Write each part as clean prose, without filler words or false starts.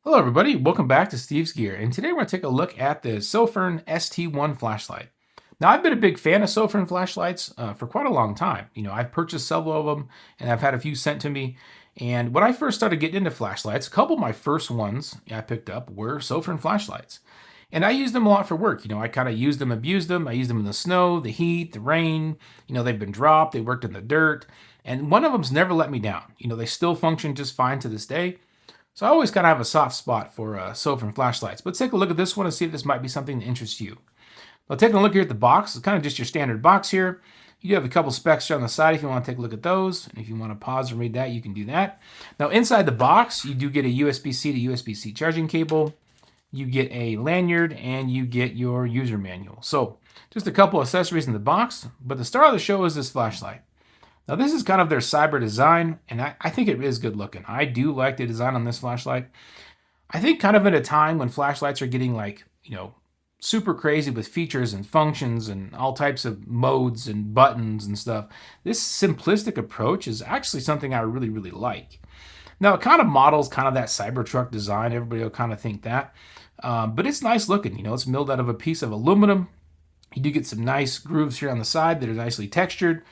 Hello everybody, welcome back to Steve's Gear, and today we're going to take a look at the Sofirn ST1 flashlight. Now I've been a big fan of Sofirn flashlights for quite a long time. I've purchased several of them and I've had a few sent to me. And when I first started getting into flashlights, a couple of my first ones I picked up were Sofirn flashlights. And I use them a lot for work. I kind of use them, abuse them. I use them in the snow, the heat, the rain. They've been dropped, they worked in the dirt. And one of them's never let me down. They still function just fine to this day. So I always kind of have a soft spot for Sofirn flashlights. But let's take a look at this one and see if this might be something that interests you. Now taking a look here at the box, it's kind of just your standard box here. You do have a couple specs on the side if you want to take a look at those. And if you want to pause and read that, you can do that. Now inside the box, you do get a USB-C to USB-C charging cable. You get a lanyard and you get your user manual. So just a couple accessories in the box. But the star of the show is this flashlight. Now this is kind of their cyber design, and I think it is good looking. I do like the design on this flashlight. I think kind of at a time when flashlights are getting super crazy with features and functions and all types of modes and buttons and stuff, this simplistic approach is actually something I really, really like. Now it kind of models kind of that Cybertruck design. Everybody will kind of think that. But it's nice looking. It's milled out of a piece of aluminum. You do get some nice grooves here on the side that are nicely textured.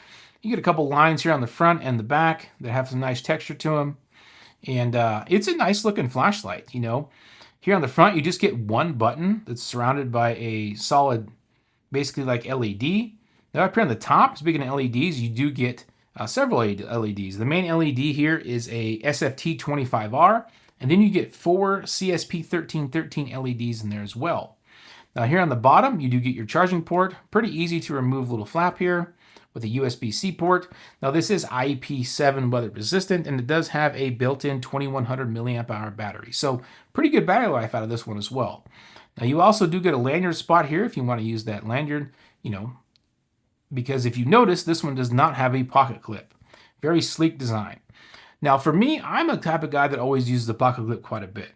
You get a couple lines here on the front and the back that have some nice texture to them. And it's a nice looking flashlight, Here on the front, you just get one button that's surrounded by a solid, basically like LED. Now up here on the top, speaking of LEDs, you do get several LEDs. The main LED here is a SFT25R, and then you get 4 CSP1313 LEDs in there as well. Now here on the bottom, you do get your charging port. Pretty easy to remove little flap here with a USB-C port. Now this is IP7 weather resistant, and it does have a built-in 2100 milliamp hour battery. So pretty good battery life out of this one as well. Now you also do get a lanyard spot here if you want to use that lanyard, because if you notice, this one does not have a pocket clip. Very sleek design. Now for me, I'm a type of guy that always uses the pocket clip quite a bit.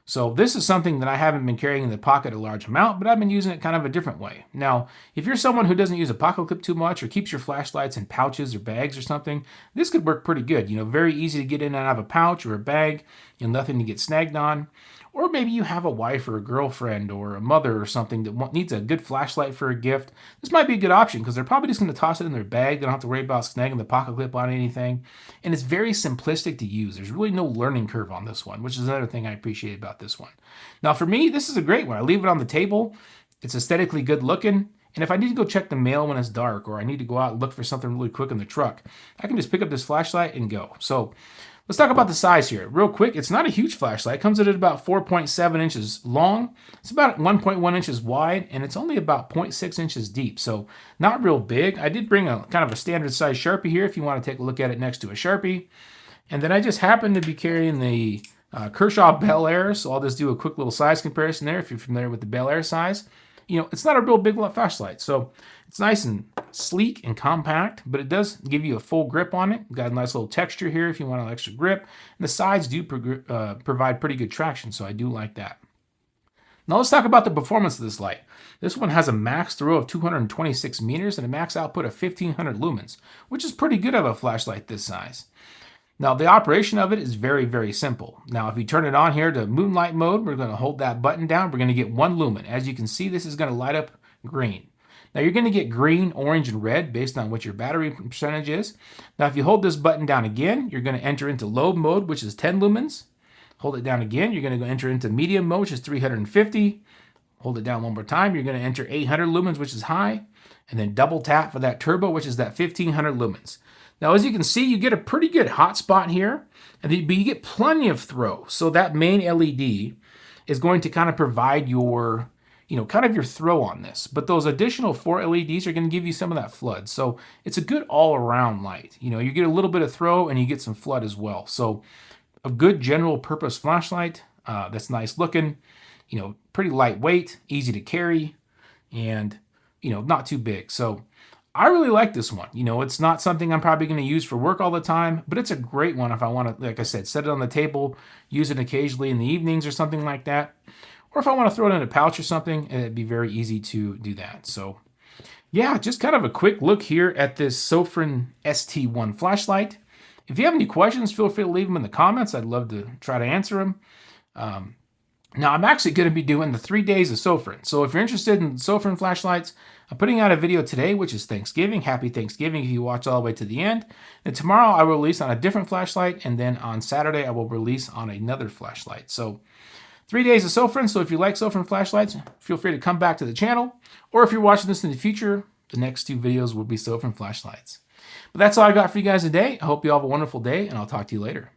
So this is something that I haven't been carrying in the pocket a large amount, but I've been using it kind of a different way. Now, if you're someone who doesn't use a pocket clip too much or keeps your flashlights in pouches or bags or something, this could work pretty good. Very easy to get in and out of a pouch or a bag, nothing to get snagged on. Or maybe you have a wife or a girlfriend or a mother or something that needs a good flashlight for a gift. This might be a good option because they're probably just going to toss it in their bag. They don't have to worry about snagging the pocket clip on anything. And it's very simplistic to use. There's really no learning curve on this one, which is another thing I appreciate about this one. Now for me, this is a great one. I leave it on the table. It's aesthetically good looking. And if I need to go check the mail when it's dark or I need to go out and look for something really quick in the truck, I can just pick up this flashlight and go. So let's talk about the size here. Real quick, it's not a huge flashlight. It comes in at about 4.7 inches long. It's about 1.1 inches wide, and it's only about 0.6 inches deep, so not real big. I did bring a kind of a standard size Sharpie here if you want to take a look at it next to a Sharpie. And then I just happen to be carrying the Kershaw Bel Air, so I'll just do a quick little size comparison there if you're familiar with the Bel Air size. It's not a real big flashlight, so it's nice and sleek and compact, but it does give you a full grip on it. Got a nice little texture here if you want an extra grip. And the sides do provide pretty good traction, so I do like that. Now let's talk about the performance of this light. This one has a max throw of 226 meters and a max output of 1500 lumens, which is pretty good of a flashlight this size. Now the operation of it is very, very simple. Now if you turn it on here to moonlight mode, we're going to hold that button down. We're going to get 1 lumen. As you can see, this is going to light up green. Now you're going to get green, orange, and red based on what your battery percentage is. Now if you hold this button down again, you're going to enter into low mode, which is 10 lumens. Hold it down again, you're going to go enter into medium mode, which is 350. Hold it down one more time, you're going to enter 800 lumens, which is high. And then double tap for that turbo, which is that 1500 lumens. Now, as you can see, you get a pretty good hot spot here, but you get plenty of throw. So that main LED is going to kind of provide your, kind of your throw on this. But those additional 4 LEDs are going to give you some of that flood. So it's a good all-around light. You get a little bit of throw and you get some flood as well. So a good general purpose flashlight that's nice looking, pretty lightweight, easy to carry, and, not too big. So I really like this one. It's not something I'm probably going to use for work all the time, but it's a great one if I want to, like I said, set it on the table, use it occasionally in the evenings or something like that. Or if I want to throw it in a pouch or something, it'd be very easy to do that. So yeah, just kind of a quick look here at this Sofirn ST1 flashlight. If you have any questions, feel free to leave them in the comments. I'd love to try to answer them. Now, I'm actually going to be doing the 3 days of Sofirn. So if you're interested in Sofirn flashlights, I'm putting out a video today, which is Thanksgiving. Happy Thanksgiving if you watch all the way to the end. And tomorrow I will release on a different flashlight, and then on Saturday I will release on another flashlight. So 3 days of Sofirn. So if you like Sofirn flashlights, feel free to come back to the channel. Or if you're watching this in the future, the next 2 videos will be Sofirn flashlights. But that's all I got for you guys today. I hope you all have a wonderful day, and I'll talk to you later.